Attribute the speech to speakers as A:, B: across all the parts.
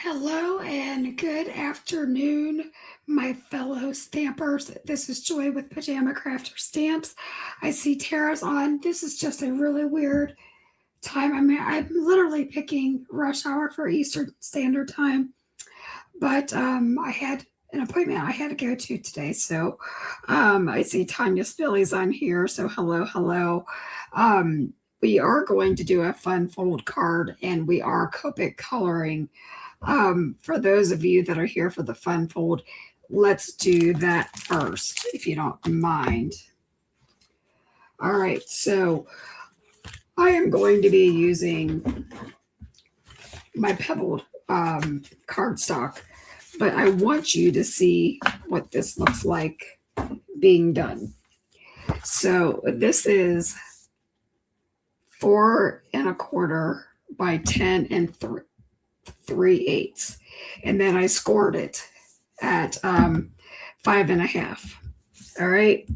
A: Hello and good afternoon, my fellow stampers. This is Joy with Pajama Crafter Stamps. I see Tara's on. This is just a really weird time. I'm literally picking rush hour for Eastern Standard Time, but I had an appointment I had to go to today. So I see Tanya Spilly's on here. So hello. We are going to do a fun fold card, and we are Copic coloring. For those of you that are here for the fun fold, let's do that first, if you don't mind. All right, so I am going to be using my pebbled cardstock, but I want you to see what this looks like being done. So this is 4 1/4 by 10 3/8, and then I scored it at 5 1/2. All right.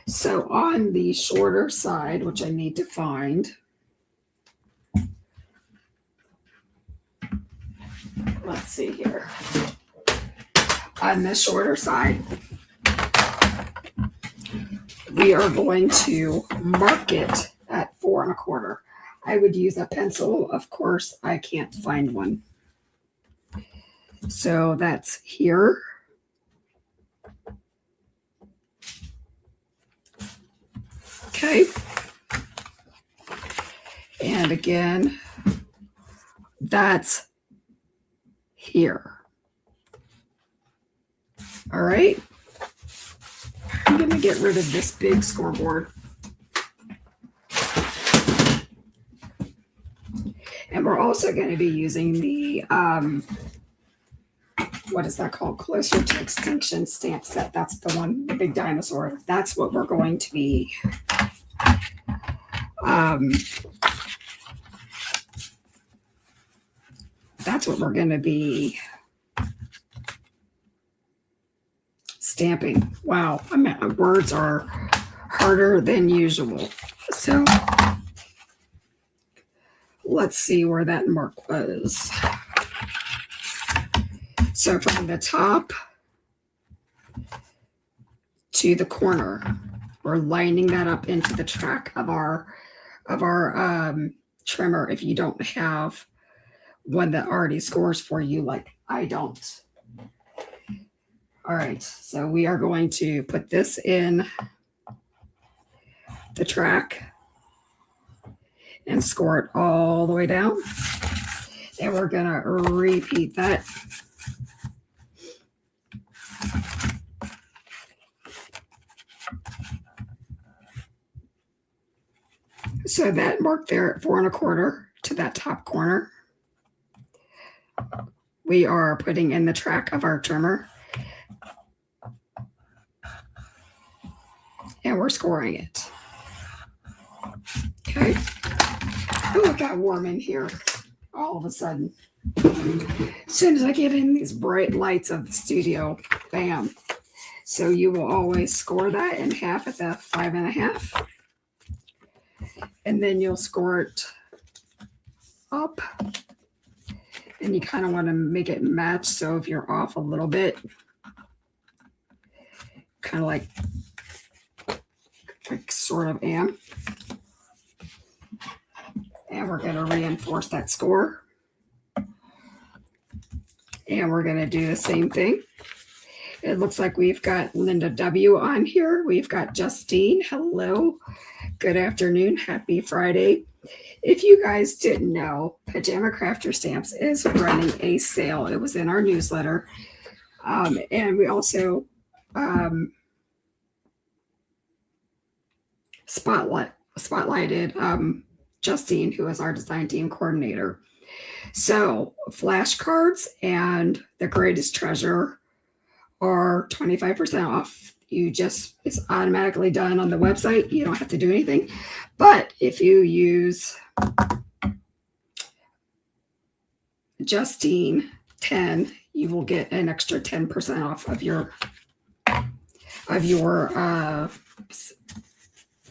A: So on the shorter side, which I need to find, let's see here. On the shorter side, we are going to mark it at 4 1/4. I would use a pencil. Of course, I can't find one. So that's here. Okay. And again, that's here. All right. I'm going to get rid of this big scoreboard. And we're also going to be using the, what is that called? Closer to Extinction stamp set. That's the one, the big dinosaur. That's what we're going to be stamping. Wow, I mean, words are harder than usual. So let's see where that mark was. So from the top to the corner, we're lining that up into the track of our trimmer. If you don't have one that already scores for you, like I don't. All right, so we are going to put this in the track and score it all the way down. And we're going to repeat that. So that mark there at 4 1/4 to that top corner, we are putting in the track of our trimmer. And we're scoring it. Okay. Oh, it got warm in here all of a sudden. As soon as I get in these bright lights of the studio, bam. So you will always score that in half at the 5 1/2. And then you'll score it up. And you kind of want to make it match. So if you're off a little bit, kind of like sort of am. And we're going to reinforce that score. And we're going to do the same thing. It looks like we've got Linda W. on here. We've got Justine. Hello. Good afternoon. Happy Friday. If you guys didn't know, Pajama Crafter Stamps is running a sale. It was in our newsletter. And we also spotlighted Justine, who is our design team coordinator. So flashcards and the greatest treasure are 25% off. It's automatically done on the website. You don't have to do anything. But if you use Justine 10, you will get an extra 10% off of your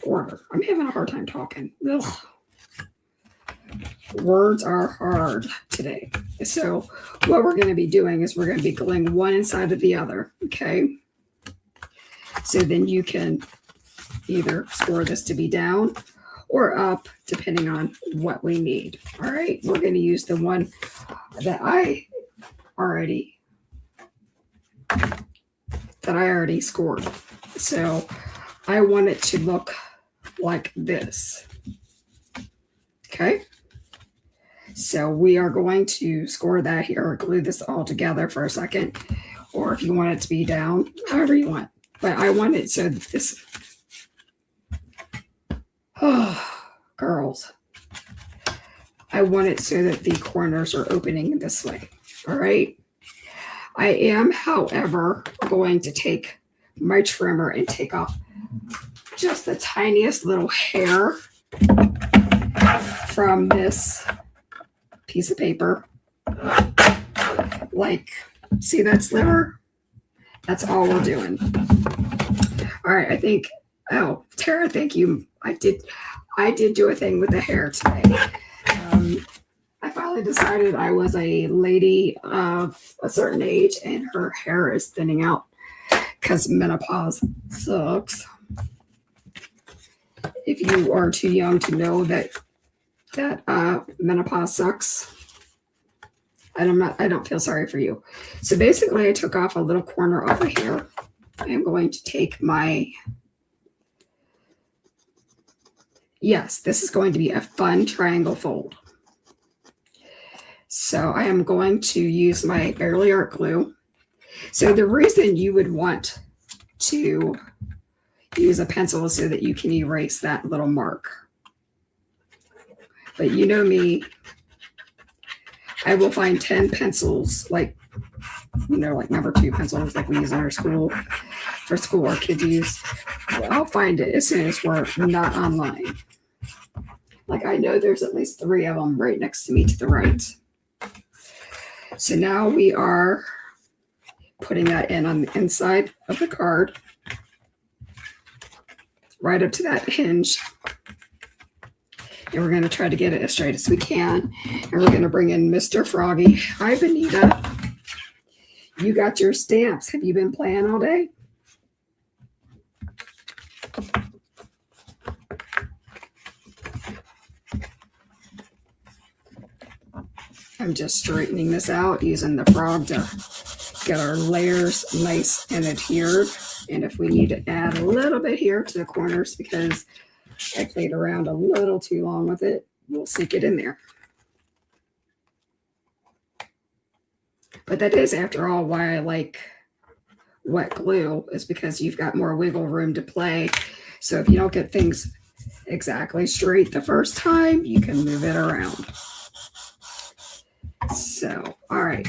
A: order. I'm having a hard time talking. Ugh. Words are hard today. So what we're going to be doing is we're going to be gluing one inside of the other. Okay. So then you can either score this to be down or up, depending on what we need. All right. We're going to use the one that I already scored. So I want it to look like this. Okay. So we are going to score that here or glue this all together for a second. Or if you want it to be down, however you want. But I want it so that this, oh, girls, I want it so that the corners are opening this way. All right. I am, however, going to take my trimmer and take off just the tiniest little hair from this piece of paper. Like, see that sliver? That's all we're doing. All right, I think, oh, Tara, thank you. I did do a thing with the hair today. I finally decided I was a lady of a certain age and her hair is thinning out because menopause sucks. If you are too young to know that menopause sucks, I don't feel sorry for you. So basically I took off a little corner over here. I am going to take my, yes, this is going to be a fun triangle fold. So I am going to use my Bearly Art glue. So the reason you would want to use a pencil is so that you can erase that little mark. But you know me, I will find 10 pencils, like, you know, like number 2 pencils like we use in our school, for school our kids use. I'll find it as soon as we're not online. Like I know there's at least 3 of them right next to me to the right. So now we are putting that in on the inside of the card, right up to that hinge. And we're going to try to get it as straight as we can. And we're going to bring in Mr. Froggy. Hi, Benita. You got your stamps. Have you been playing all day? I'm just straightening this out using the frog to get our layers nice and adhered. And if we need to add a little bit here to the corners because I played around a little too long with it, we'll sink it in there. But that is, after all, why I like wet glue, is because you've got more wiggle room to play. So if you don't get things exactly straight the first time, you can move it around. So, all right.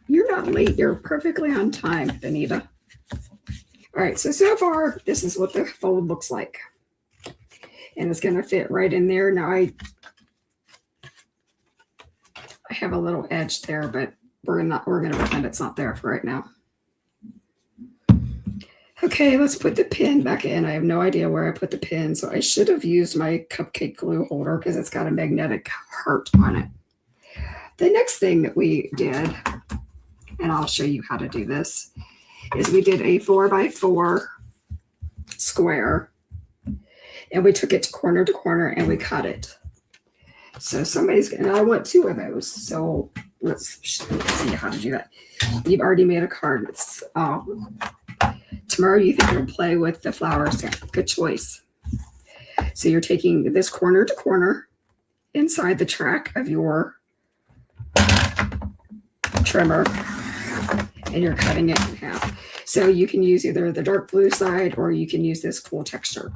A: You're not late. You're perfectly on time, Benita. All right. So far, this is what the fold looks like. And it's going to fit right in there. Now, I have a little edge there, but we're going to pretend it's not there for right now. Okay, let's put the pin back in. I have no idea where I put the pin, so I should have used my cupcake glue holder because it's got a magnetic heart on it. The next thing that we did, and I'll show you how to do this, is we did a 4x4 square, and we took it to corner and we cut it. So and I want 2 of those. So let's see how to do that. You've already made a card. It's, tomorrow you think you'll play with the flowers. Good choice. So you're taking this corner to corner inside the track of your trimmer, and you're cutting it in half. So you can use either the dark blue side or you can use this cool texture.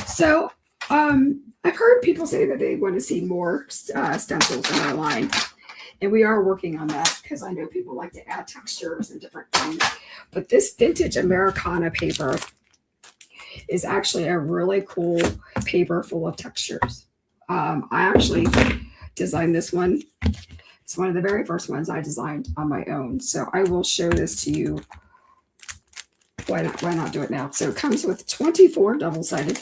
A: So I've heard people say that they want to see more stencils in our line. And we are working on that because I know people like to add textures and different things. But this vintage Americana paper is actually a really cool paper full of textures. I actually designed this one. It's one of the very first ones I designed on my own. So I will show this to you. Why not do it now? So it comes with 24 double-sided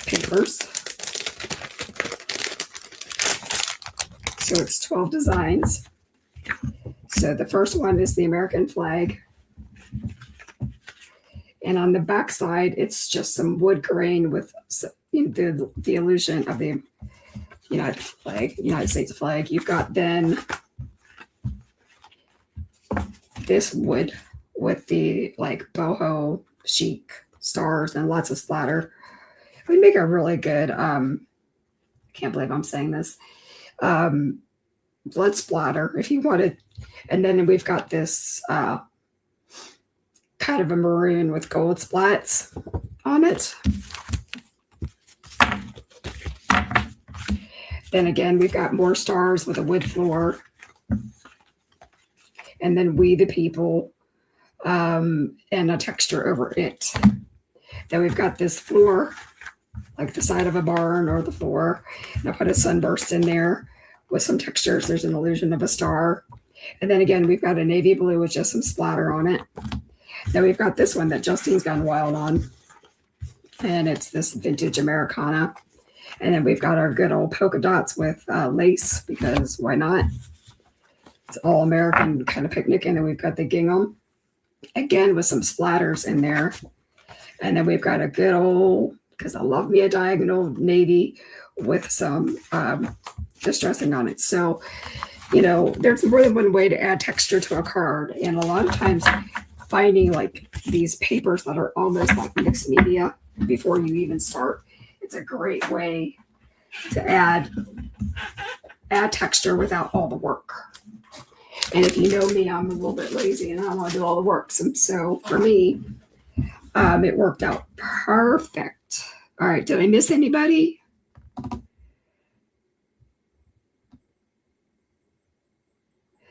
A: papers. So it's 12 designs. So the first one is the American flag. And on the back side, it's just some wood grain with the illusion of the United States flag. You've got then this wood with the like boho chic stars and lots of splatter. It would make a really good, I can't believe I'm saying this, blood splatter if you wanted. And then we've got this kind of a maroon with gold splats on it. Then again, we've got more stars with a wood floor. And then We the People and a texture over it. Then we've got this floor, like the side of a barn or the floor. And I put a sunburst in there with some textures. There's an illusion of a star. And then again, we've got a navy blue with just some splatter on it. Then we've got this one that Justine's gone wild on. And it's this vintage Americana. And then we've got our good old polka dots with lace, because why not? It's all American kind of picnic. And then we've got the gingham, again, with some splatters in there. And then we've got a good old, because I love me a diagonal navy with some distressing on it. So, there's more than one way to add texture to a card. And a lot of times finding like these papers that are almost like mixed media before you even start, it's a great way to add texture without all the work. And if you know me, I'm a little bit lazy and I don't want to do all the work. So for me, it worked out perfect. All right. Did I miss anybody?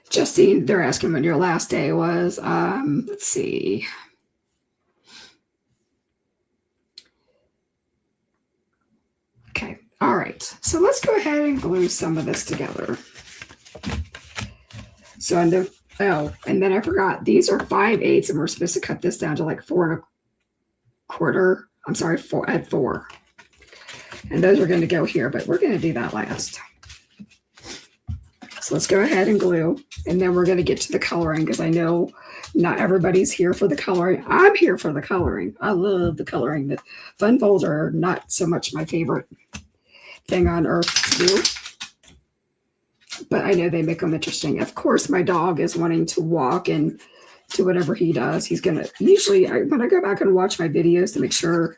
A: Justine, they're asking when your last day was. Let's see. Okay. All right. So let's go ahead and glue some of this together. So and then I forgot, these are 5/8 and we're supposed to cut this down to like 4 1/4. I'm sorry, 4. And those are going to go here, but we're going to do that last. So let's go ahead and glue, and then we're going to get to the coloring, because I know not everybody's here for the coloring. I'm here for the coloring. I love the coloring. The fun folds are not so much my favorite thing on earth to do, but I know they make them interesting. Of course, my dog is wanting to walk and do whatever he does. He's going to, usually when I go back and watch my videos to make sure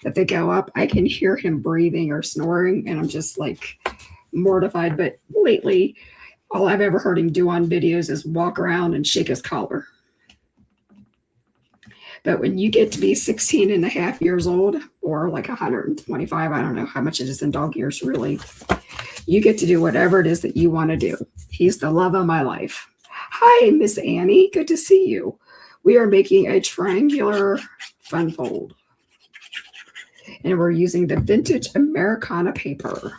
A: that they go up, I can hear him breathing or snoring, and I'm just like mortified. But lately, all I've ever heard him do on videos is walk around and shake his collar. But when you get to be 16 and a half years old, or like 125, I don't know how much it is in dog years, really, you get to do whatever it is that you want to do. He's the love of my life. Hi, Miss Annie. Good to see you. We are making a triangular fun fold. And we're using the vintage Americana paper.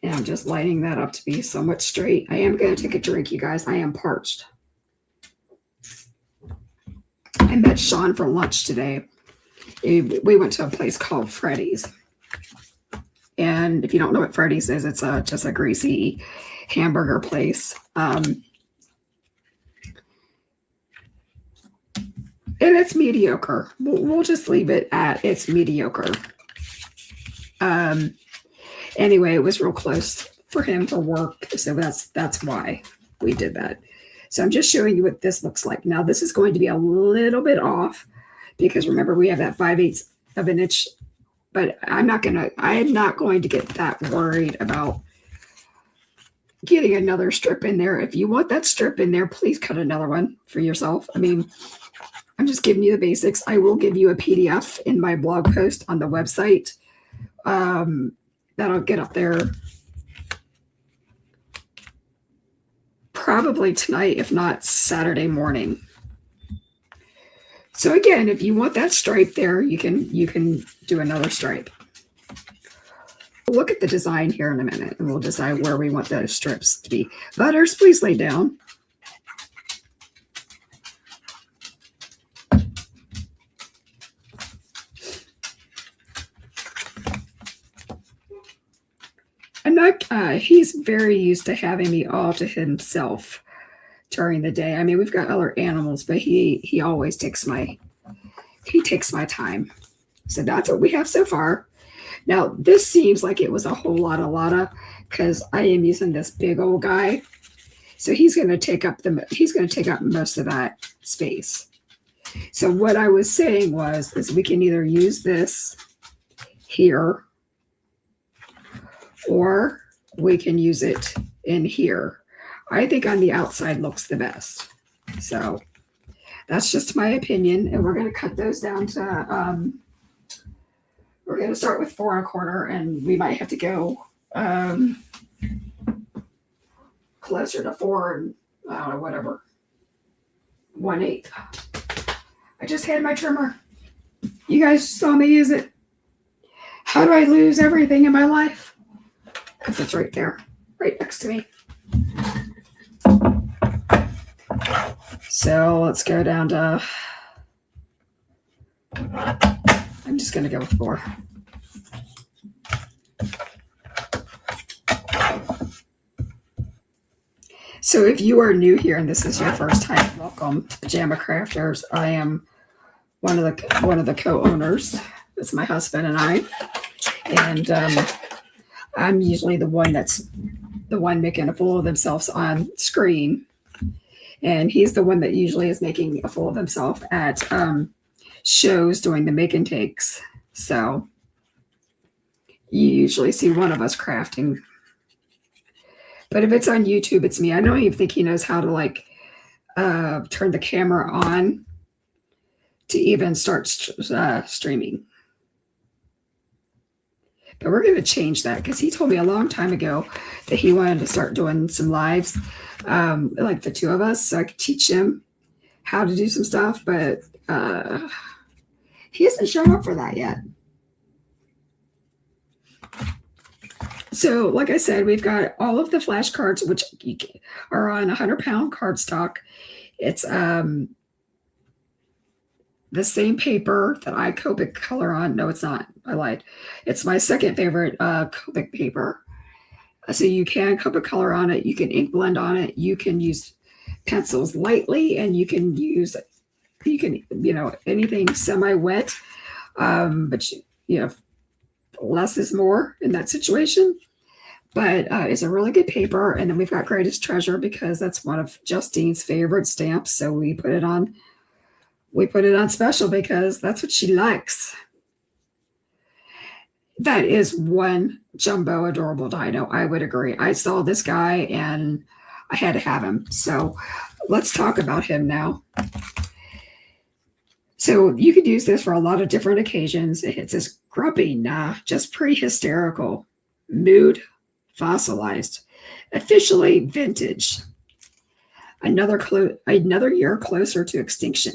A: And I'm just lighting that up to be somewhat straight. I am going to take a drink, you guys. I am parched. I met Sean for lunch today. We went to a place called Freddy's. And if you don't know what Freddy's is, it's just a greasy hamburger place. And it's mediocre. We'll just leave it at it's mediocre. Anyway, it was real close for him for work. So that's why we did that. So I'm just showing you what this looks like. Now, this is going to be a little bit off because remember, we have that 5/8 of an inch, but I'm not going to get that worried about getting another strip in there. If you want that strip in there, please cut another one for yourself. I mean, I'm just giving you the basics. I will give you a PDF in my blog post on the website. That'll get up there probably tonight, if not Saturday morning. So again, if you want that stripe there, you can do another stripe. We'll look at the design here in a minute, and we'll decide where we want those strips to be. Butters, please lay down. I'm not, he's very used to having me all to himself during the day. I mean, we've got other animals, but he always takes my time. So that's what we have so far. Now, this seems like it was a whole lot of, because I am using this big old guy. So he's going to take up most of that space. So what I was saying is we can either use this here or we can use it in here. I think on the outside looks the best. So that's just my opinion. And we're going to cut those down to, we're going to start with 4 1/4, and we might have to go closer to 4 and I don't know, whatever. 1/8. I just had my trimmer. You guys saw me use it. How do I lose everything in my life? Because it's right there, right next to me. So let's go down to, I'm just going to go with 4. So if you are new here and this is your first time, welcome to Pajama Crafters. I am one of the co-owners. It's my husband and I, and I'm usually the one making a fool of themselves on screen, and he's the one that usually is making a fool of himself at shows doing the make and takes. So you usually see one of us crafting. But if it's on YouTube, it's me. I don't even think he knows how to turn the camera on to even start streaming. But we're going to change that because he told me a long time ago that he wanted to start doing some lives, like the 2 of us, so I could teach him how to do some stuff. But he hasn't shown up for that yet. So, like I said, we've got all of the flashcards, which are on 100-pound cardstock. It's the same paper that I Copic color on. No, it's not. I lied. It's my second favorite Copic paper. So you can Copic color on it. You can ink blend on it. You can use pencils lightly, and you can anything semi-wet. But less is more in that situation. But it's a really good paper. And then we've got Greatest Treasure because that's one of Justine's favorite stamps. So we put it on special because that's what she likes. That is one jumbo adorable dino. I would agree. I saw this guy and I had to have him. So let's talk about him now. So you could use this for a lot of different occasions. It's this grumpy, just pre-hysterical, mood, fossilized, officially vintage. Another year closer to extinction.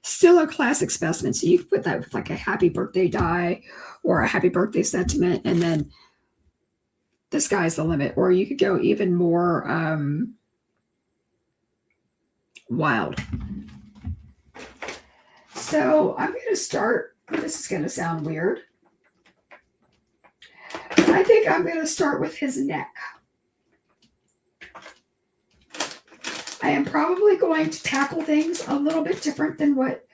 A: Still a classic specimen. So you can put that with like a happy birthday die or a happy birthday sentiment, and then the sky's the limit. Or you could go even more wild. So I'm going to start. This is going to sound weird. I think I'm going to start with his neck. I am probably going to tackle things a little bit different than what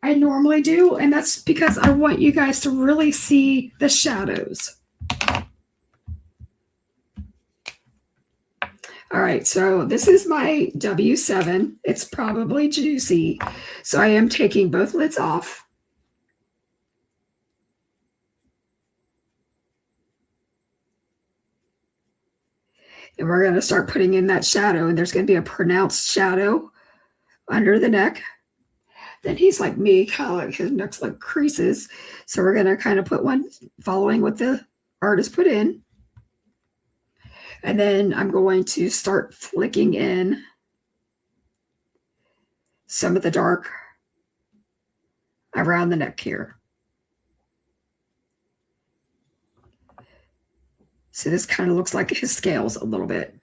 A: I normally do, and that's because I want you guys to really see the shadows. All right, so this is my W7. It's probably juicy, so I am taking both lids off. And we're going to start putting in that shadow, and there's going to be a pronounced shadow under the neck. Then he's like me, kind of like his neck's like creases. So we're going to kind of put one following what the artist put in. And then I'm going to start flicking in some of the dark around the neck here. So this kind of looks like his scales a little bit.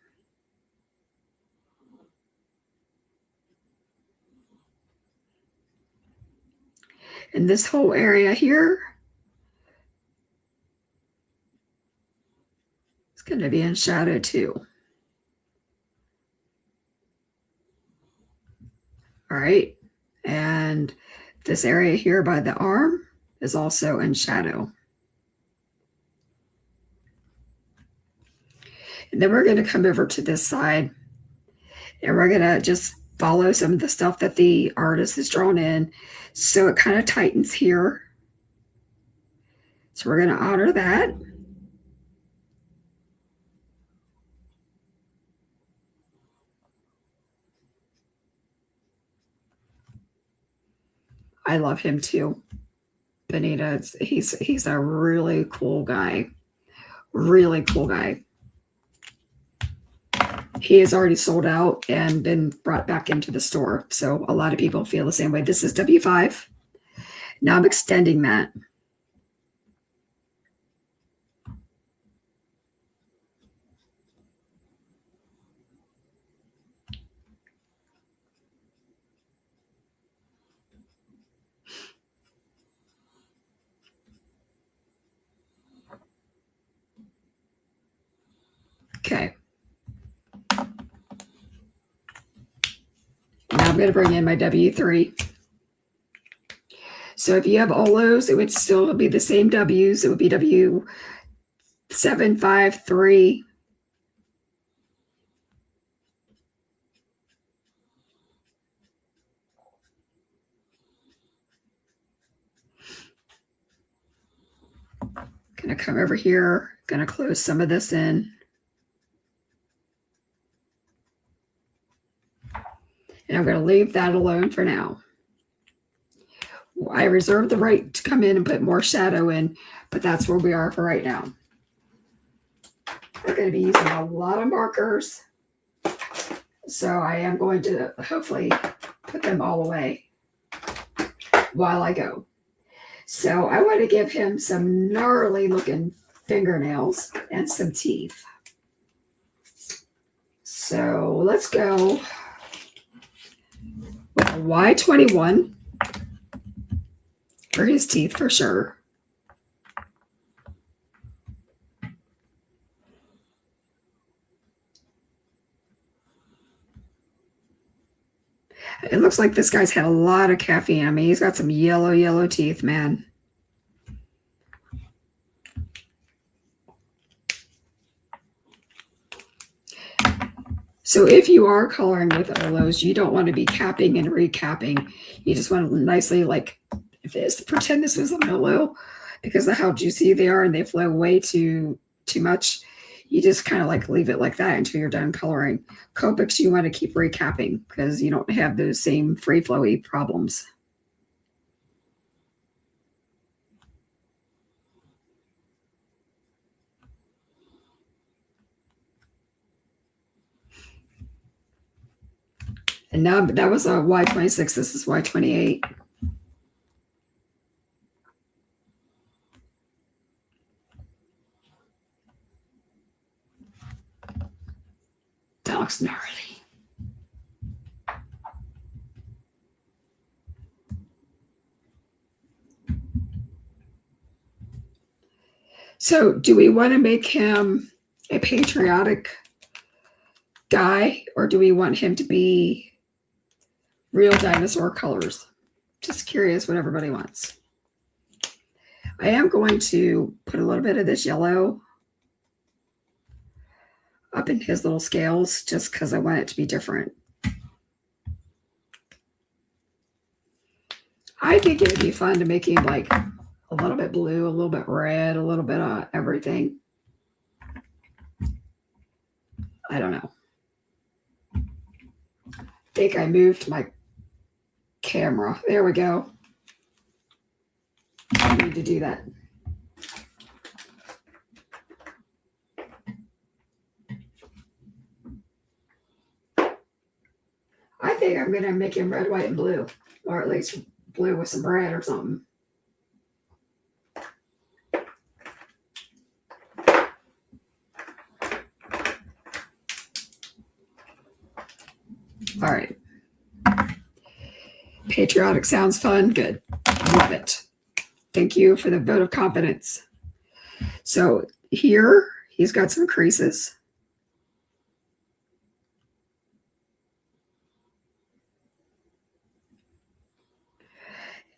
A: And this whole area here, going to be in shadow too. All right. And this area here by the arm is also in shadow. And then we're going to come over to this side and we're going to just follow some of the stuff that the artist has drawn in. So it kind of tightens here. So we're going to honor that. I love him too. Benita, he's a really cool guy. Really cool guy. He is already sold out and been brought back into the store. So a lot of people feel the same way. This is W5. Now I'm extending that. Okay. Now I'm going to bring in my W3. So if you have all those, it would still be the same W's. It would be W753. Going to come over here. Going to close some of this in. And I'm going to leave that alone for now. I reserve the right to come in and put more shadow in, but that's where we are for right now. We're going to be using a lot of markers. So I am going to hopefully put them all away while I go. So I want to give him some gnarly looking fingernails and some teeth. So let's go with a Y21 for his teeth for sure. It looks like this guy's had a lot of caffeine. I mean, he's got some yellow teeth, man. So if you are coloring with Olos, you don't want to be capping and recapping. You just want to nicely, like, pretend this was a Olo because of how juicy they are and they flow way too much. You just kind of like leave it like that until you're done coloring. Copics, you want to keep recapping because you don't have those same free flowy problems. And now that was a Y26. This is Y28. That looks gnarly. So do we want to make him a patriotic guy or do we want him to be real dinosaur colors? Just curious what everybody wants. I am going to put a little bit of this yellow up in his little scales just because I want it to be different. I think it would be fun to make him like a little bit blue, a little bit red, a little bit of everything. I don't know. I think I moved my camera. There we go. I need to do that. I think I'm going to make him red, white, and blue, or at least blue with some red or something. All right. Patriotic sounds fun. Good. Love it. Thank you for the vote of confidence. So here He's got some creases.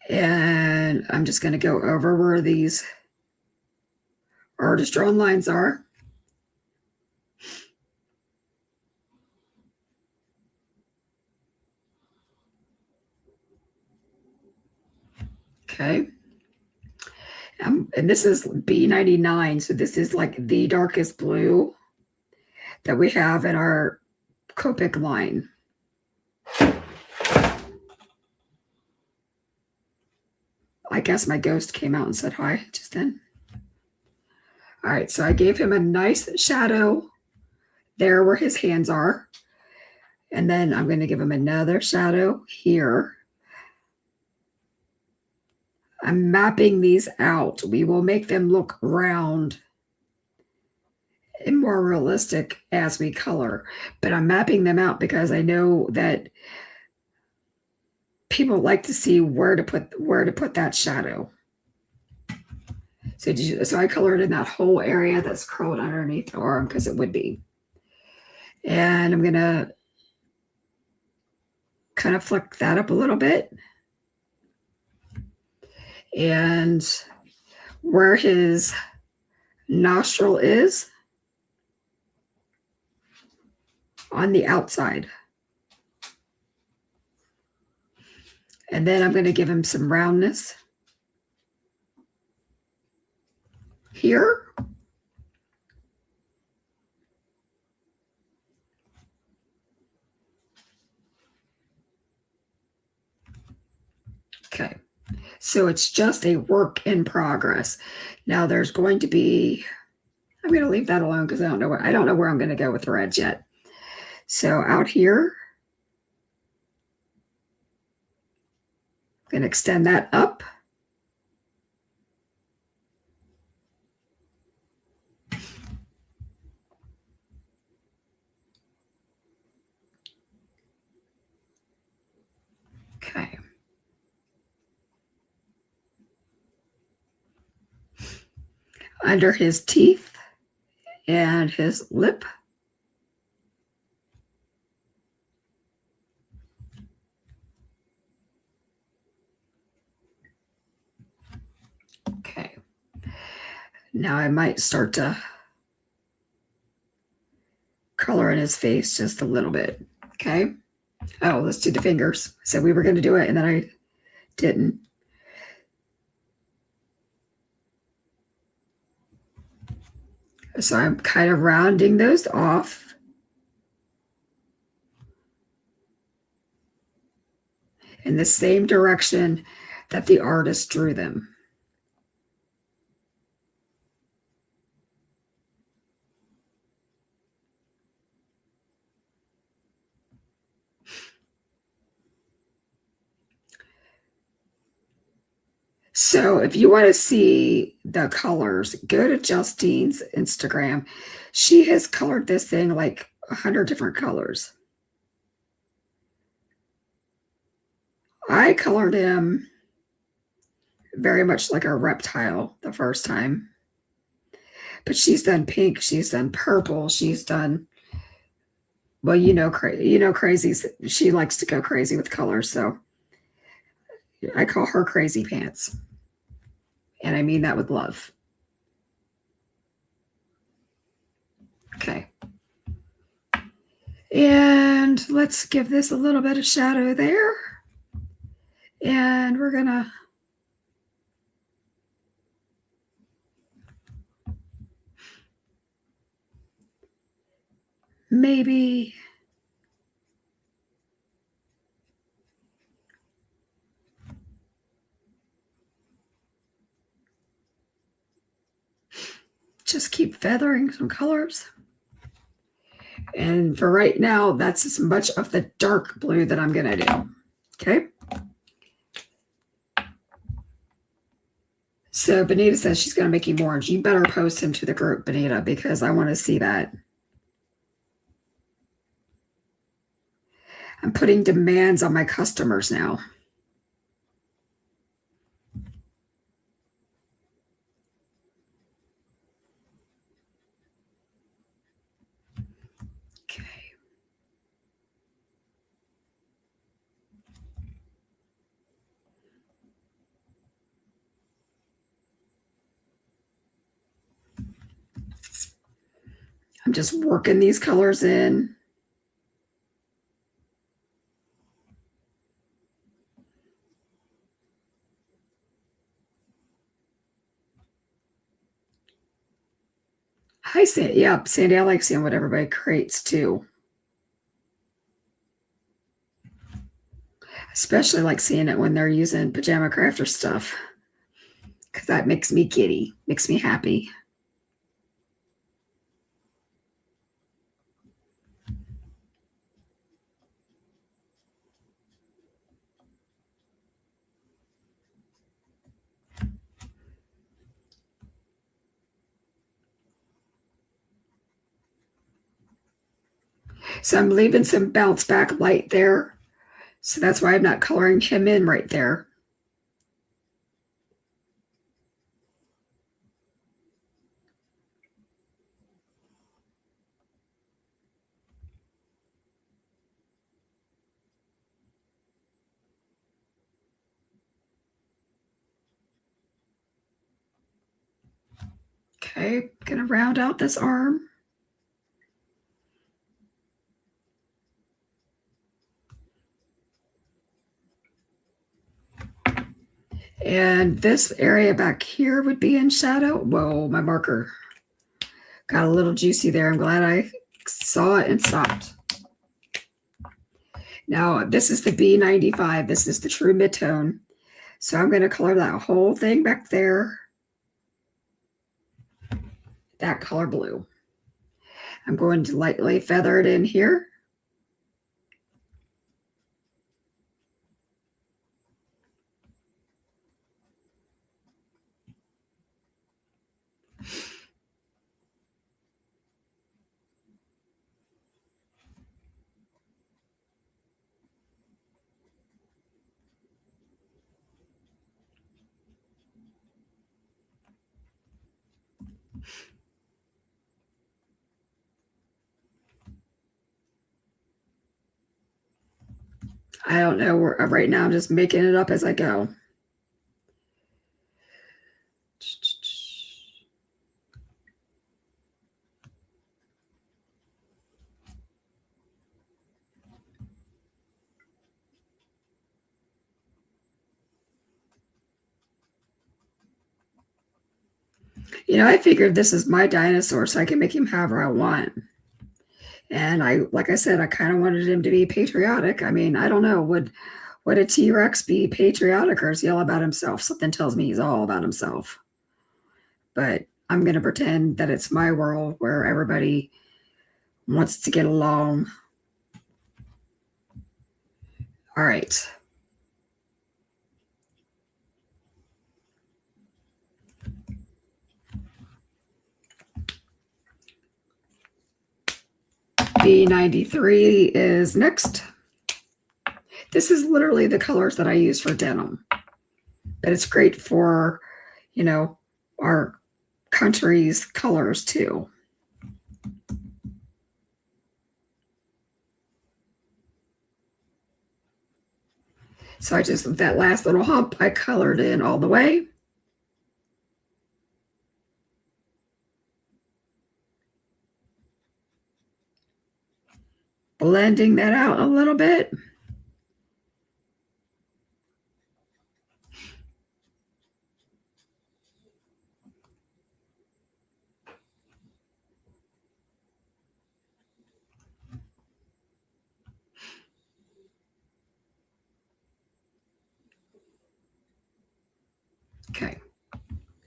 A: And I'm just going to go over where these artist drawn lines are. Okay. And this is B99, so this is like the darkest blue that we have in our Copic line. I guess my ghost came out and said hi just then. All right, so I gave him a nice shadow there where his hands are. And then I'm going to give him another shadow here. I'm mapping these out. We will make them look round and more realistic as we color. But I'm mapping them out because I know that people like to see where to put that shadow. So I colored in that whole area that's curled underneath the arm because it would be. And I'm going to kind of flick that up a little bit. And where his nostril is on the outside. And then I'm going to give him some roundness here. Okay, so it's just a work in progress. Now there's going to be, I'm going to leave that alone because I don't know where I'm going to go with the reds yet. So out here, I'm going to extend that up. Okay. Under his teeth and his lip. Okay. Now I might start to color in his face just a little bit. Okay. Oh, let's do the fingers. So we were going to do it and then I didn't. So I'm kind of rounding those off. In the same direction that the artist drew them. So if you want to see the colors, go to Justine's Instagram. She has colored this thing like 100 different colors. I colored him very much like a reptile the first time. But she's done pink, she's done purple, she's done, well, crazy. She likes to go crazy with colors, so I call her Crazy Pants. And I mean that with love. Okay. And let's give this a little bit of shadow there. And we're going to maybe just keep feathering some colors. And for right now, that's as much of the dark blue that I'm going to do. Okay. So Benita says she's going to make him orange. You better post him to the group, Benita, because I want to see that. I'm putting demands on my customers now. I'm just working these colors in. Hi, Sandy. Yeah, Sandy, I like seeing what everybody creates too. Especially like seeing it when they're using Pajama Crafter stuff. Because that makes me giddy, makes me happy. So I'm leaving some bounce back light there. So that's why I'm not coloring him in right there. Okay, gonna round out this arm. And this area back here would be in shadow. Whoa, my marker got a little juicy there. I'm glad I saw it and stopped. Now, this is the B95. This is the true mid-tone. So I'm going to color that whole thing back there. That color blue. I'm going to lightly feather it in here. I don't know. Right now I'm just making it up as I go. You know, I figured this is my dinosaur, so I can make him however I want. And like I said, I kind of wanted him to be patriotic. I mean, I don't know, would a T-Rex be patriotic or is he all about himself? Something tells me he's all about himself. But I'm going to pretend that it's my world where everybody wants to get along. All right. B93 is next. This is literally the colors that I use for denim. But it's great for, you know, our country's colors too. So that last little hump, I colored in all the way. Blending that out a little bit. Okay.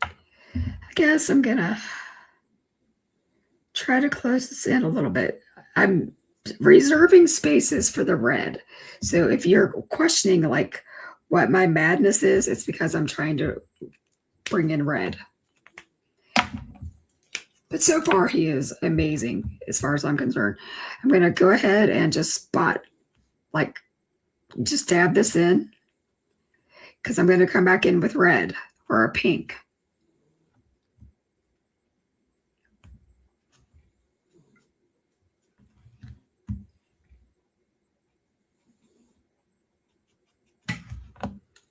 A: I guess I'm going to try to close this in a little bit. I'm reserving spaces for the red. So if you're questioning like what my madness is, it's because I'm trying to bring in red. But so far he is amazing as far as I'm concerned. I'm going to go ahead and just just dab this in because I'm going to come back in with red or a pink.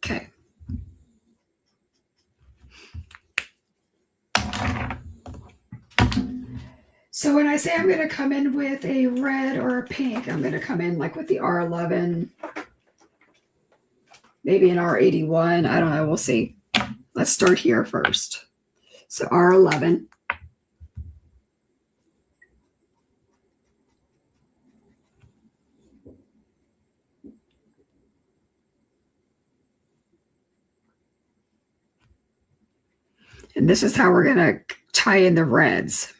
A: Okay. So So when I say I'm going to come in with a red or a pink, I'm going to come in like with the R11, maybe an R81. I don't know. We'll see. Let's start here first. So R11. And this is how we're going to tie in the reds.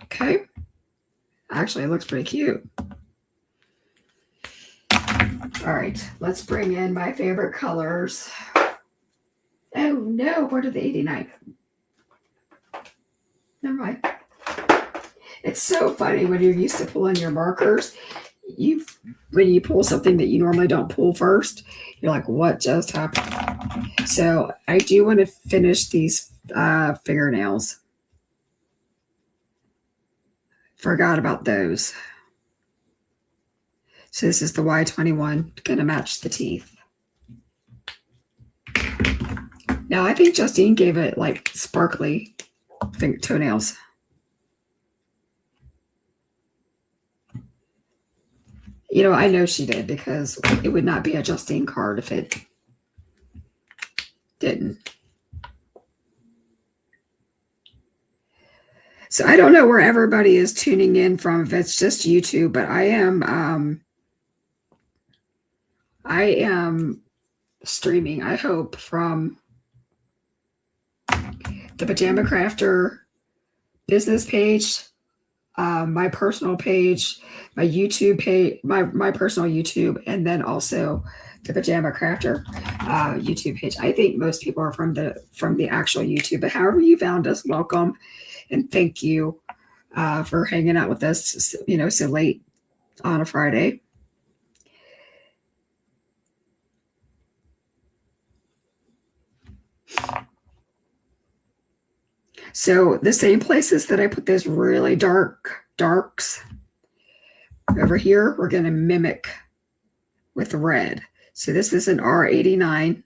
A: Okay. Actually, it looks pretty cute. All right, let's bring in my favorite colors. Oh no, where did the 89? Never mind. It's so funny when you're used to pulling your markers. When you pull something that you normally don't pull first, you're like, what just happened? So I do want to finish these fingernails. Forgot about those. So this is the Y21, going to match the teeth. Now I think Justine gave it like sparkly toenails. You know, I know she did because it would not be a Justine card if it didn't. So I don't know where everybody is tuning in from, if it's just YouTube, but I am streaming, I hope, from the Pajama Crafter business page, my personal page, my YouTube page, my personal YouTube, and then also the Pajama Crafter YouTube page. I think most people are from the actual YouTube, but however you found us, welcome and thank you for hanging out with us, you know, so late on a Friday. So the same places that I put those really darks over here, we're going to mimic with red. So this is an R89.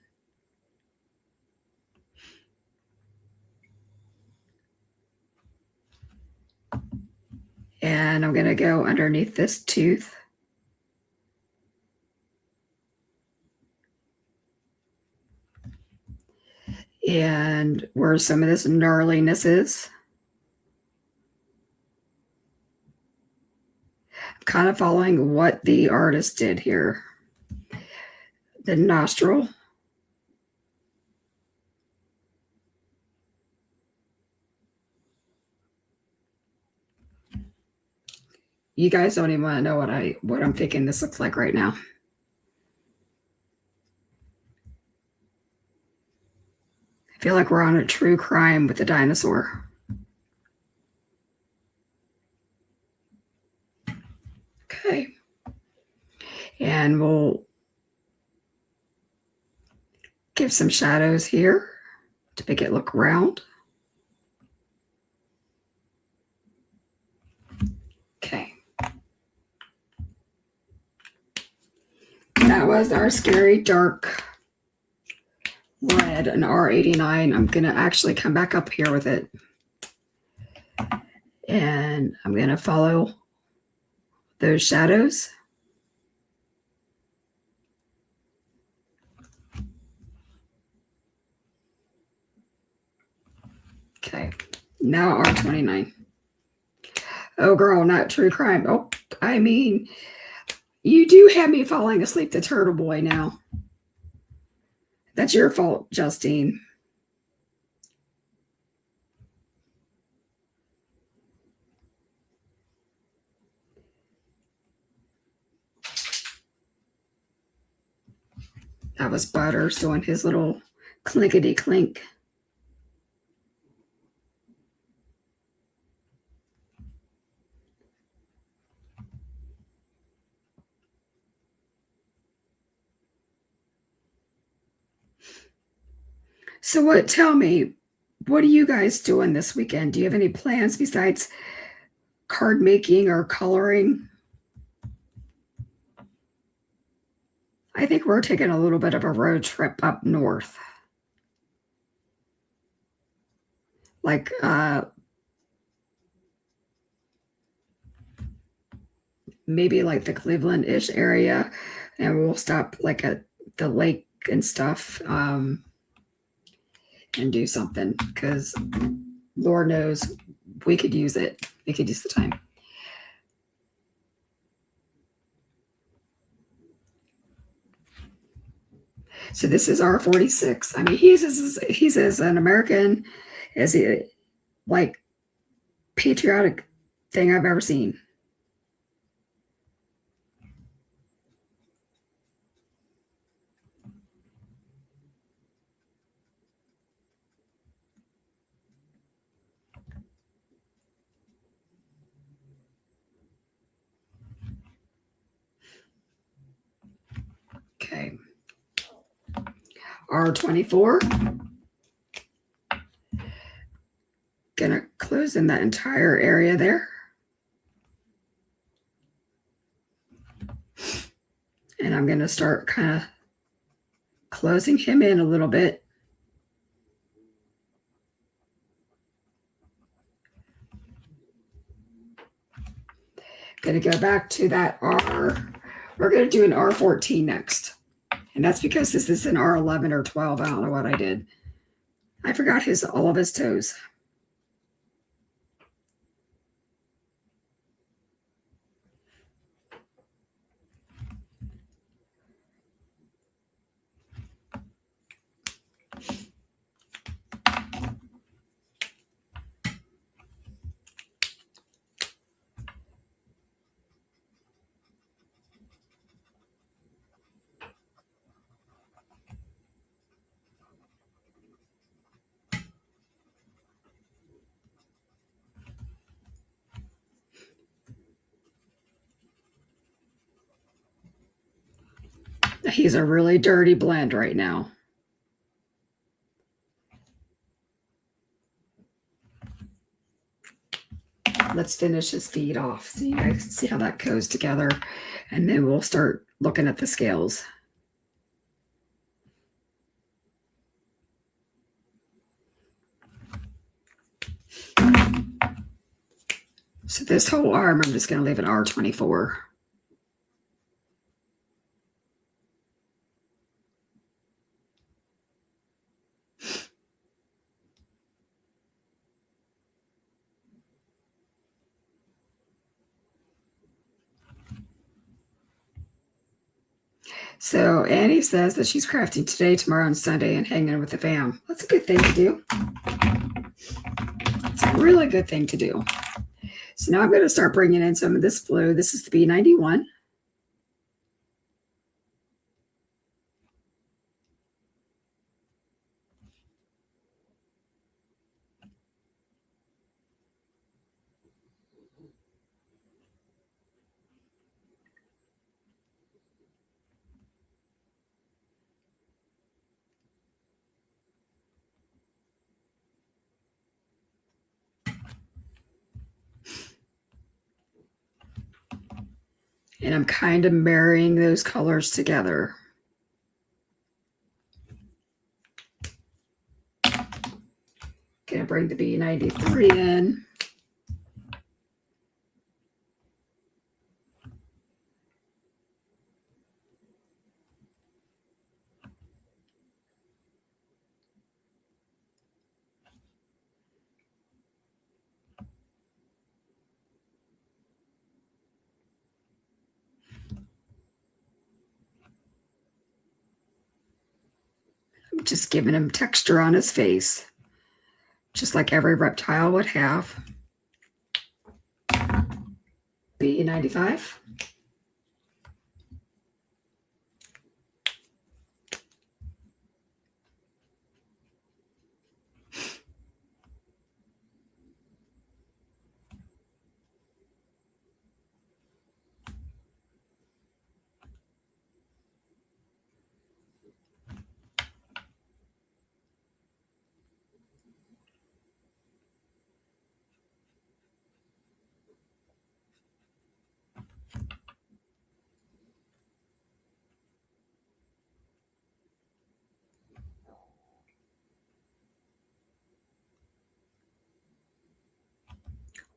A: And I'm going to go underneath this tooth. And where some of this gnarliness is. I'm kind of following what the artist did here. The nostril. You guys don't even want to know what I'm thinking this looks like right now. I feel like we're on a true crime with the dinosaur. Okay. And we'll give some shadows here to make it look round. Okay. That was our scary dark red, an R89. I'm going to actually come back up here with it. And I'm going to follow those shadows. Okay. Now R29. Oh, girl, not true crime. Oh, I mean, you do have me falling asleep to Turtle Boy now. That's your fault, Justine. That was Butters doing his little clinkety clink. So tell me, what are you guys doing this weekend? Do you have any plans besides card making or coloring? I think we're taking a little bit of a road trip up north. Like maybe like the Cleveland-ish area, and we'll stop like at the lake and stuff, and do something, because Lord knows we could use it. We could use the time. So this is R46. I mean, he's as an American as he, like, patriotic thing I've ever seen. Okay. R24. Gonna close in that entire area there. And I'm gonna start kind of closing him in a little bit. Gonna go back to that R. We're gonna do an R14 next. And that's because this is an R11 or 12. I don't know what I did. I forgot all of his toes. He's a really dirty blend right now. Let's finish his feet off. See how that goes together. And then we'll start looking at the scales. So this whole arm, I'm just going to leave an R24. So Annie says that she's crafting today, tomorrow, and Sunday and hanging with the fam. That's a good thing to do. It's a really good thing to do. So now I'm going to start bringing in some of this blue. This is the B91. And I'm kind of marrying those colors together. Gonna bring the B93 in. I'm just giving him texture on his face, just like every reptile would have. B95.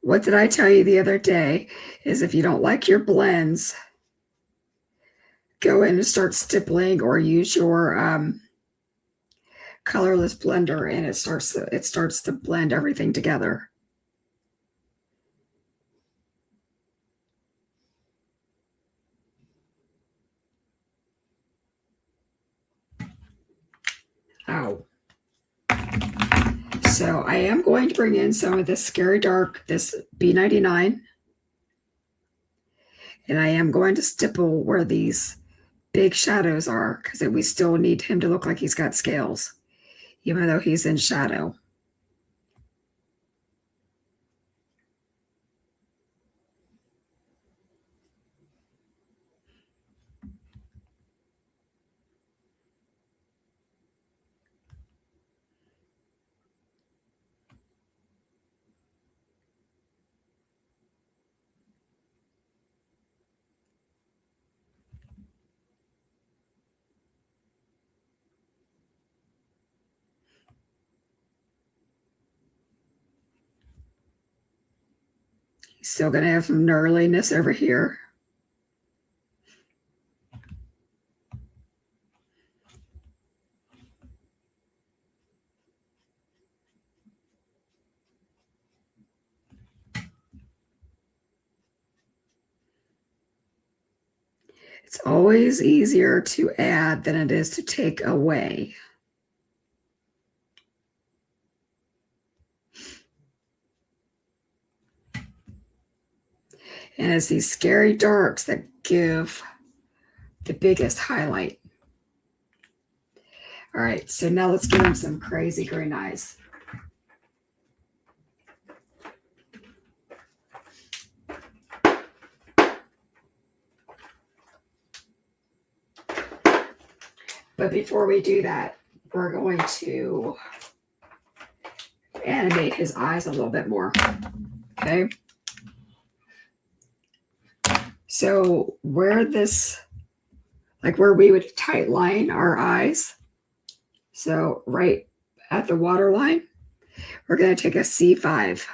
A: What did I tell you the other day is if you don't like your blends, go in and start stippling or use your colorless blender, and it starts to blend everything together. Oh. So I am going to bring in some of this Scary Dark, this B99, and I am going to stipple where these big shadows are, because we still need him to look like he's got scales, even though he's in shadow. He's still going to have some gnarliness over here. It's always easier to add than it is to take away. And it's these Scary Darks that give the biggest highlight. All right, so now let's give him some crazy green eyes. But before we do that, we're going to animate his eyes a little bit more. Okay. So where we would tight line our eyes, so right at the water line, we're going to take a C5.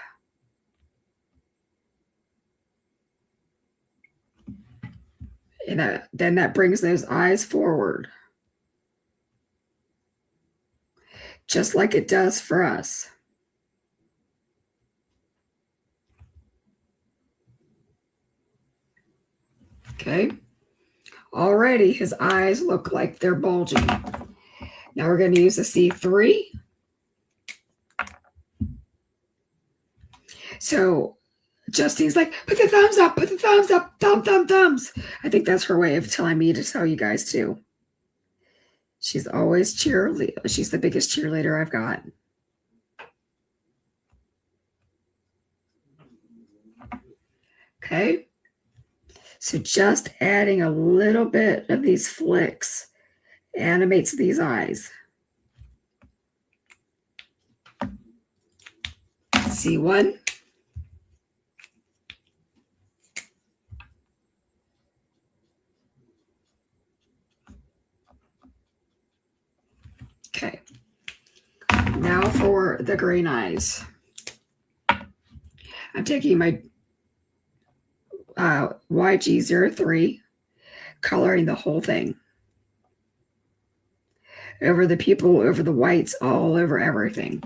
A: And then that brings those eyes forward, just like it does for us. Okay. Already his eyes look like they're bulging. Now we're going to use a C3. So Justine's like, put the thumbs up, thumbs. I think that's her way of telling me to tell you guys too. She's always cheerleader. She's the biggest cheerleader I've got. Okay. So just adding a little bit of these flicks animates these eyes. C1. Okay. Now for the green eyes. I'm taking my YG03, coloring the whole thing. Over the pupil, over the whites, all over everything.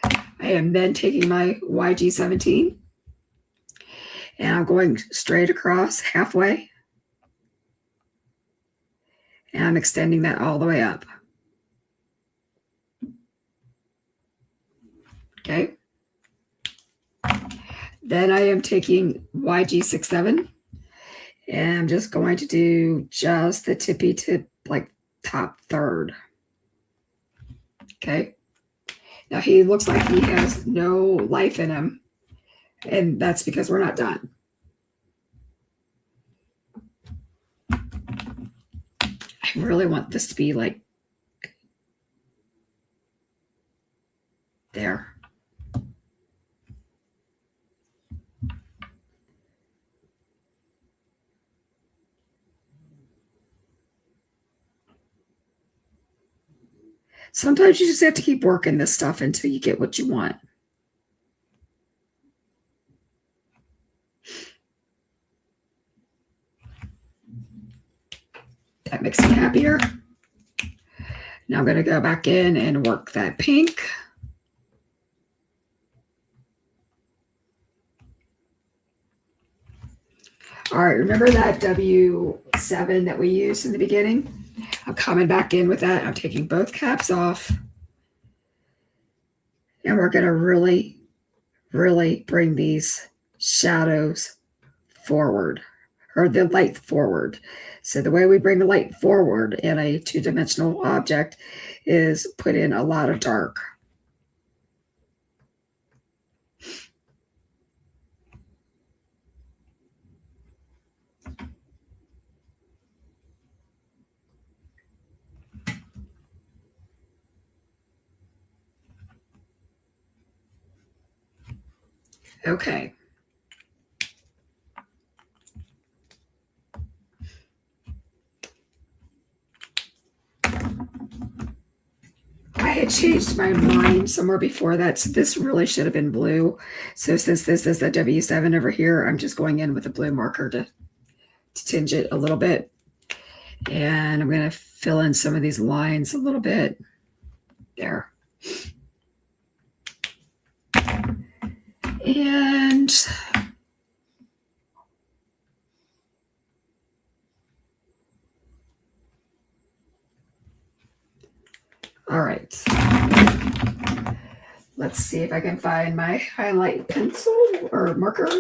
A: I am then taking my YG17 and I'm going straight across halfway. And I'm extending that all the way up. Okay. Then I am taking YG67 and I'm just going to do just the tippy tip, like top third. Okay. Now he looks like he has no life in him, and that's because we're not done. I really want this to be like there. Sometimes you just have to keep working this stuff until you get what you want. That makes me happier. Now I'm going to go back in and work that pink. All right, remember that W7 that we used in the beginning? I'm coming back in with that. I'm taking both caps off. And we're going to really, really bring these shadows forward, or the light forward. So the way we bring the light forward in a two-dimensional object is put in a lot of dark. Okay. I had changed my mind somewhere before that, so this really should have been blue. So since this is a W7 over here, I'm just going in with a blue marker to tinge it a little bit. And I'm going to fill in some of these lines a little bit. There. And all right. Let's see if I can find my highlight pencil or marker.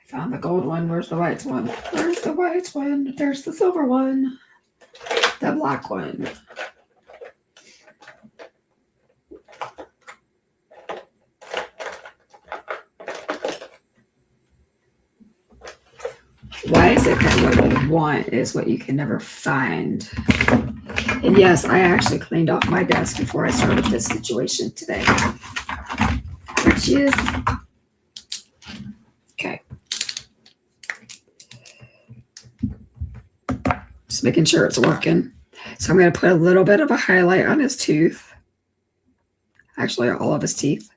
A: Found the gold one. Where's the white one? Where's the white one? There's the silver one. The black one. Why is it that what you want is what you can never find? And yes, I actually cleaned off my desk before I started this situation today. There she is. Okay. Just making sure it's working. So I'm going to put a little bit of a highlight on his tooth. Actually, all of his teeth.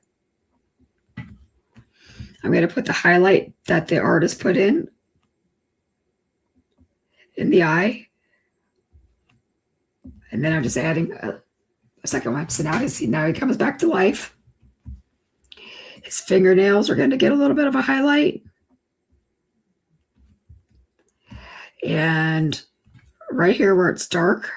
A: I'm going to put the highlight that the artist put in the eye. And then I'm just adding a second one. So now he comes back to life. His fingernails are going to get a little bit of a highlight. And right here where it's dark,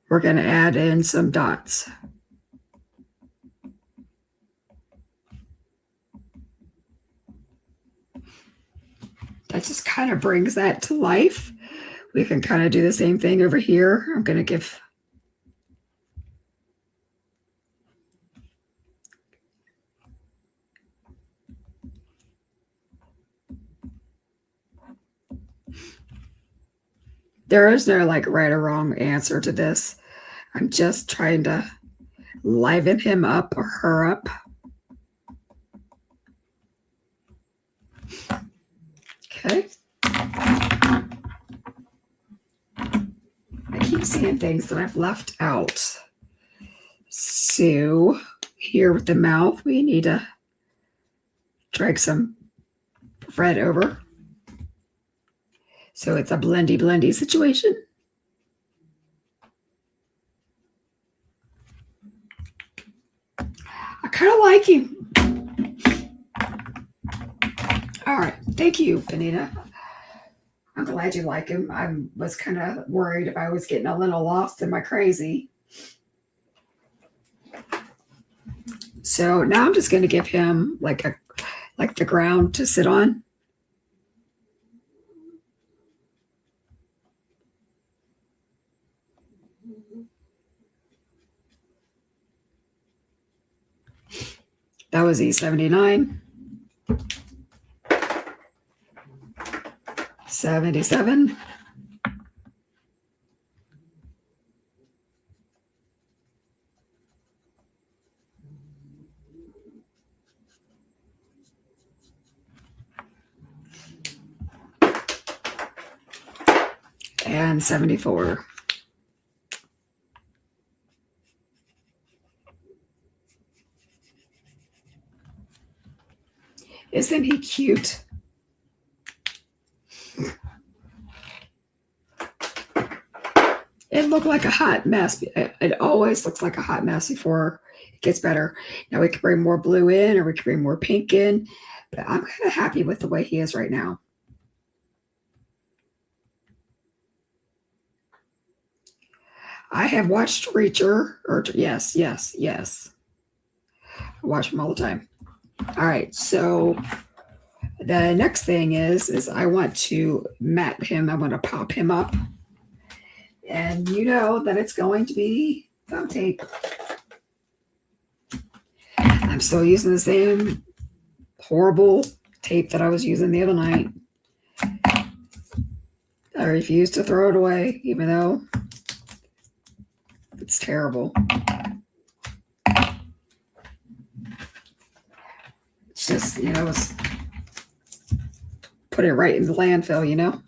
A: we're going to add in some dots. That just kind of brings that to life. We can kind of do the same thing over here. I'm going to give there is no like right or wrong answer to this. I'm just trying to liven him up or her up. Okay. I keep seeing things that I've left out. So here with the mouth, we need to drag some red over. So it's a blendy situation. I kind of like him. All right. Thank you, Benita. I'm glad you like him. I was kind of worried if I was getting a little lost in my crazy. So now I'm just going to give him like the ground to sit on. That was E79. 77. 1074. Isn't he cute? It looked like a hot mess. It always looks like a hot mess before it gets better. Now we can bring more blue in, or we can bring more pink in, but I'm kind of happy with the way he is right now. I have watched Reacher, or yes. I watch him all the time. All right, so the next thing is I want to mat him. I want to pop him up. And you know that it's going to be thumb tape. I'm still using the same horrible tape that I was using the other night. I refuse to throw it away, even though it's terrible. It's just, you know, it's put it right in the landfill, you know?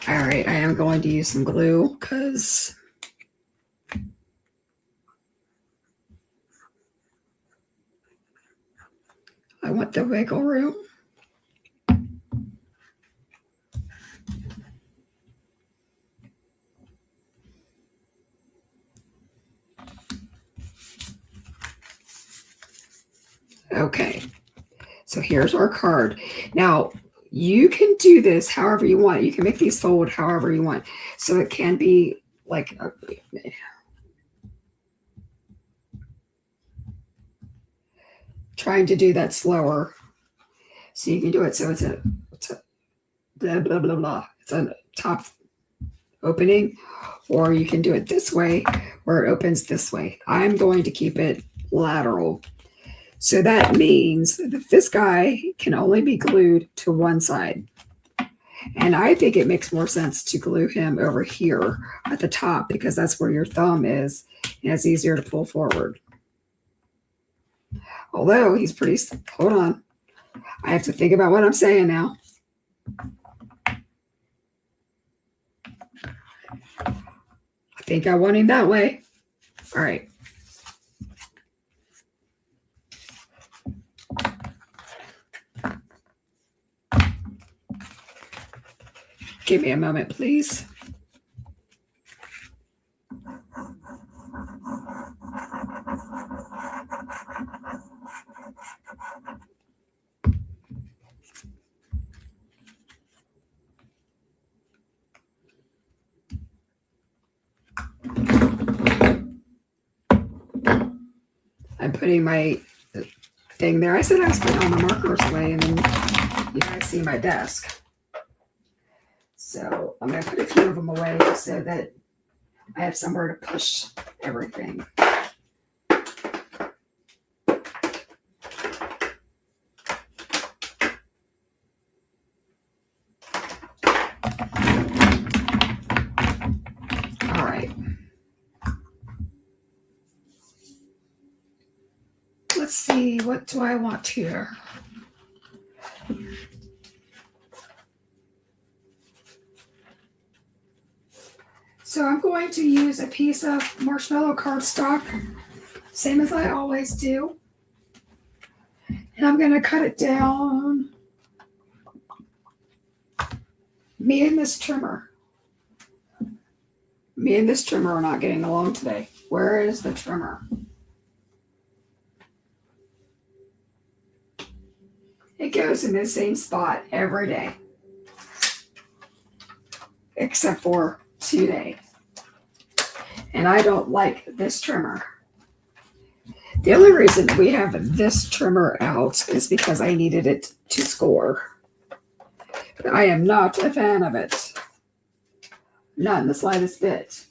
A: All right, I am going to use some glue because I want the wiggle room. Okay, so here's our card. Now, you can do this however you want. You can make these fold however you want. So it can be like trying to do that slower. So you can do it so it's a blah, blah, blah, blah. It's a top opening, or you can do it this way where it opens this way. I'm going to keep it lateral. So that means that this guy can only be glued to one side. And I think it makes more sense to glue him over here at the top because that's where your thumb is and it's easier to pull forward. Although he's pretty, hold on. I have to think about what I'm saying now. I think I want him that way. All right. Give me a moment, please. I'm putting my thing there. I said I was putting all the markers away, and then you guys see my desk. So I'm going to put a few of them away just so that I have somewhere to push everything. All right. Let's see, what do I want here? So I'm going to use a piece of marshmallow cardstock, same as I always do. And I'm going to cut it down. Me and this trimmer are not getting along today. Where is the trimmer? It goes in the same spot every day, except for today. And I don't like this trimmer. The only reason we have this trimmer out is because I needed it to score. But I am not a fan of it. Not in the slightest bit.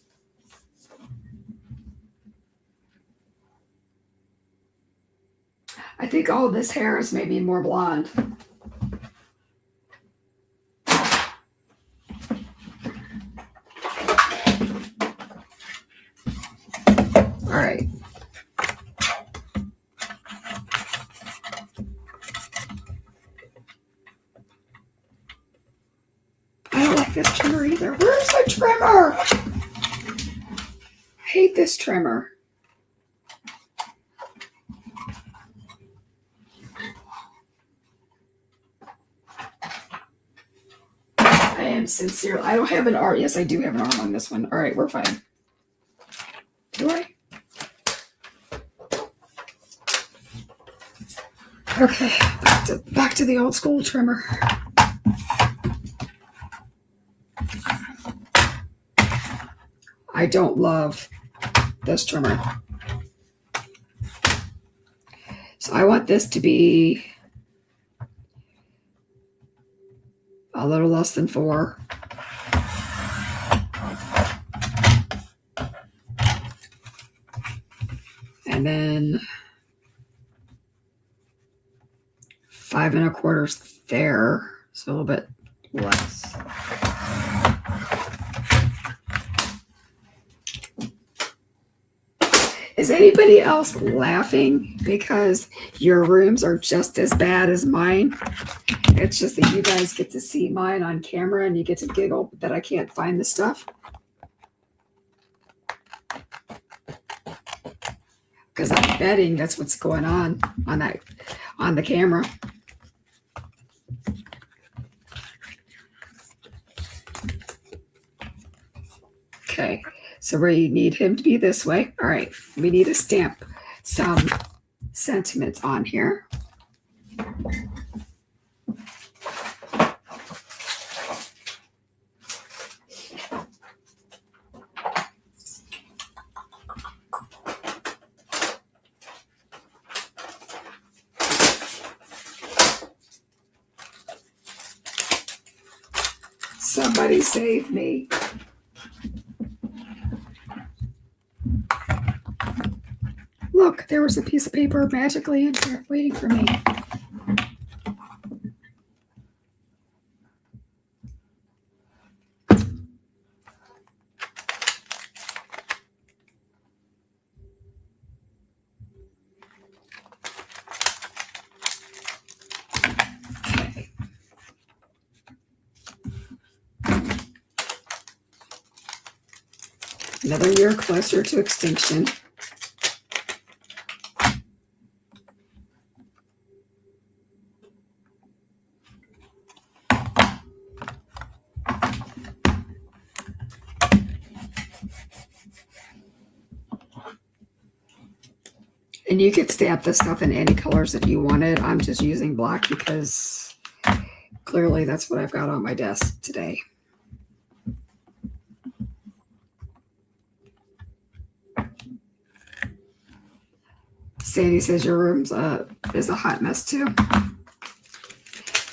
A: I think all this hair is maybe more blonde. All right. I don't like this trimmer either. Where's the trimmer? I hate this trimmer. I am sincere. I don't have an arm. Yes, I do have an arm on this one. All right, we're fine. Do I? Okay, back to the old school trimmer. I don't love this trimmer. So I want this to be a little less than 4. And then 5 1/4 there. So a little bit less. Is anybody else laughing because your rooms are just as bad as mine? It's just that you guys get to see mine on camera and you get to giggle that I can't find the stuff. Because I'm betting that's what's going on the camera. Okay, so we need him to be this way. All right, we need to stamp some sentiments on here. Somebody save me. Look, there was a piece of paper magically in here waiting for me. Okay. Another year closer to extinction. And you could stamp this stuff in any colors that you wanted. I'm just using black because clearly that's what I've got on my desk today. Sandy says your room's is a hot mess too.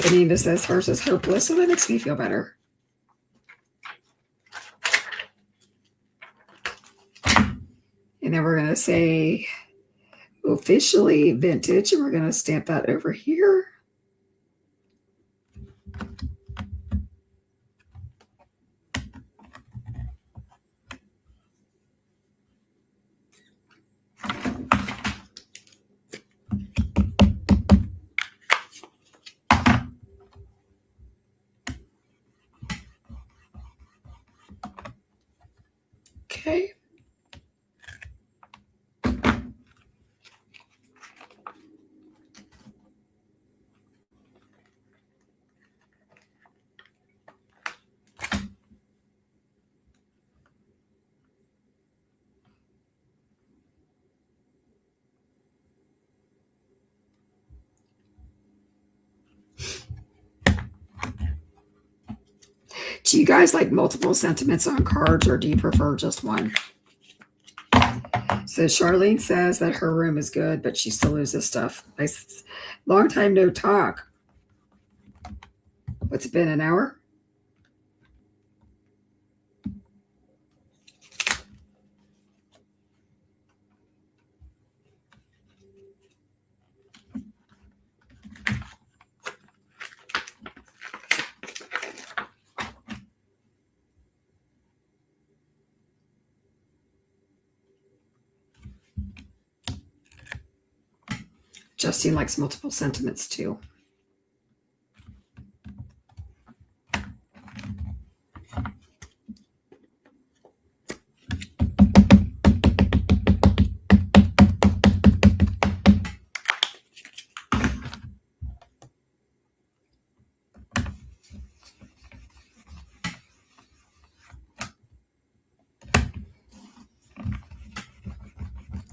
A: Anita says hers is hopeless, so that makes me feel better. And then we're going to say officially vintage, and we're going to stamp that over here. Okay. Do you guys like multiple sentiments on cards, or do you prefer just one? So Charlene says that her room is good, but she still loses stuff. Long time no talk. What's it been, an hour? Justine likes multiple sentiments too.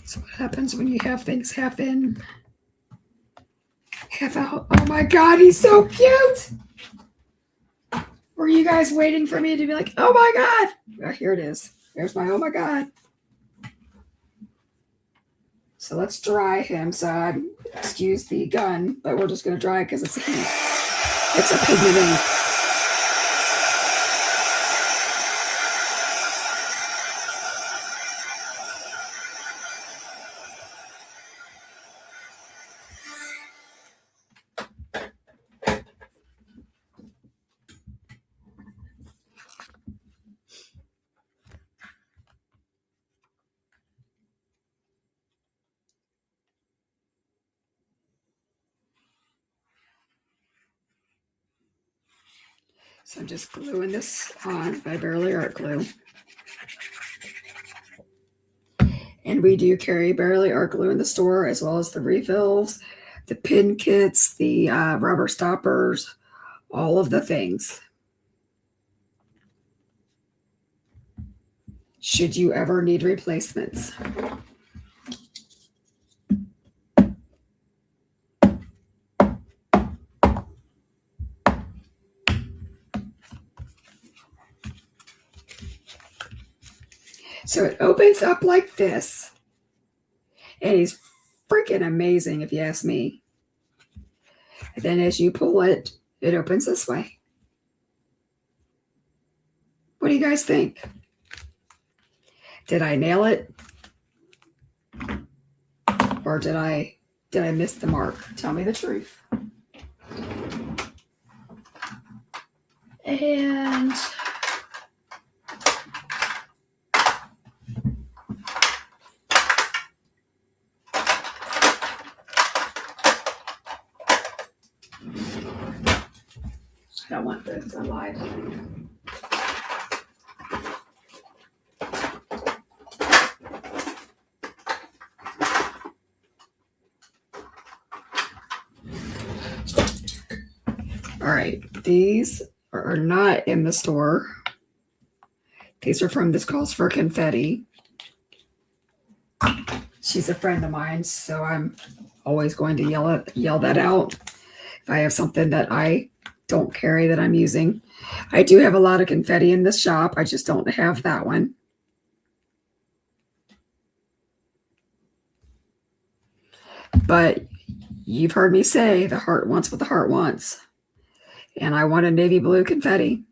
A: So what happens when you have things half in, half out? Oh my God, he's so cute. Were you guys waiting for me to be like, oh my God? Oh, here it is. There's my oh my God. So let's dry him. So excuse the gun, but we're just going to dry it because it's a pigment ink. So I'm just gluing this on by Barely Art Glue. And we do carry Barely Art Glue in the store, as well as the refills, the pin kits, the rubber stoppers, all of the things. Should you ever need replacements. So it opens up like this. And he's freaking amazing, if you ask me. And then as you pull it, it opens this way. What do you guys think? Did I nail it? Or did I miss the mark? Tell me the truth. And I don't want this. I lied. All right, these are not in the store. These are from This Calls for Confetti. She's a friend of mine, so I'm always going to yell that out if I have something that I don't carry that I'm using. I do have a lot of confetti in this shop. I just don't have that one. But you've heard me say the heart wants what the heart wants. And I want a navy blue confetti.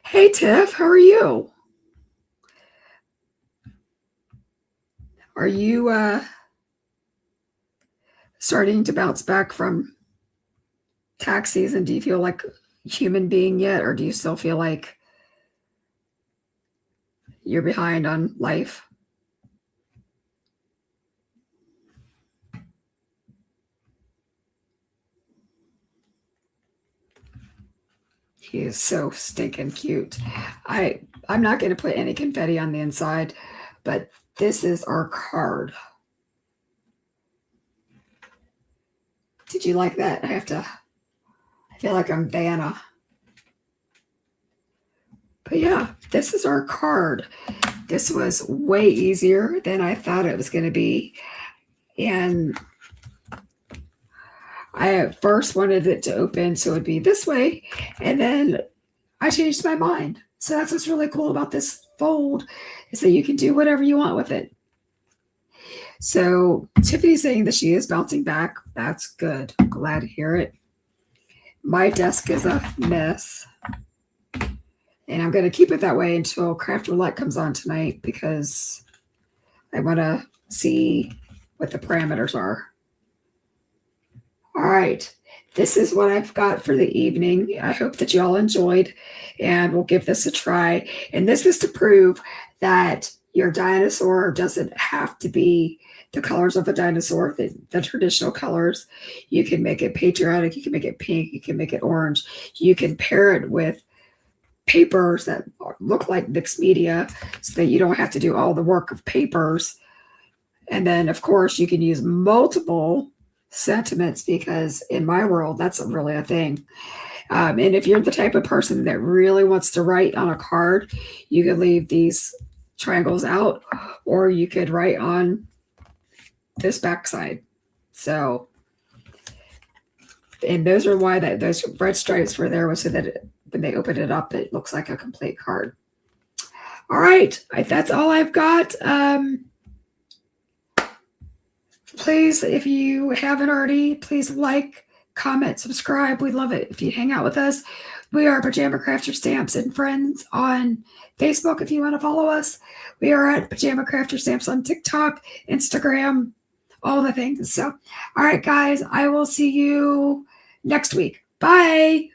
A: Hey, Tiff, how are you? Are you starting to bounce back from tax season? Do you feel like a human being yet? Or do you still feel like you're behind on life? He is so stinking cute. I'm not going to put any confetti on the inside, but this is our card. Did you like that? I feel like I'm Vanna. But yeah, this is our card. This was way easier than I thought it was going to be. And I at first wanted it to open so it would be this way. And then I changed my mind. So that's what's really cool about this fold, is that you can do whatever you want with it. So Tiffany's saying that she is bouncing back. That's good. I'm glad to hear it. My desk is a mess. And I'm going to keep it that way until Craft Roulette comes on tonight, because I want to see what the parameters are. All right. This is what I've got for the evening. I hope that you all enjoyed, and we'll give this a try. And this is to prove that Your dinosaur doesn't have to be the colors of a dinosaur, the traditional colors. You can make it patriotic, you can make it pink, you can make it orange. You can pair it with papers that look like mixed media so that you don't have to do all the work of papers. And then, of course, you can use multiple sentiments because in my world, that's really a thing. And if you're the type of person that really wants to write on a card, you could leave these triangles out, or you could write on this backside. So, and those are why those red stripes were there, was so that when they open it up, it looks like a complete card. All right, that's all I've got. Please, if you haven't already, please like, comment, subscribe. We love it if you hang out with us. We are Pajama Crafter Stamps and Friends on Facebook if you want to follow us. We are at Pajama Crafter Stamps on TikTok, Instagram, all the things. So, all right, guys, I will see you next week. Bye.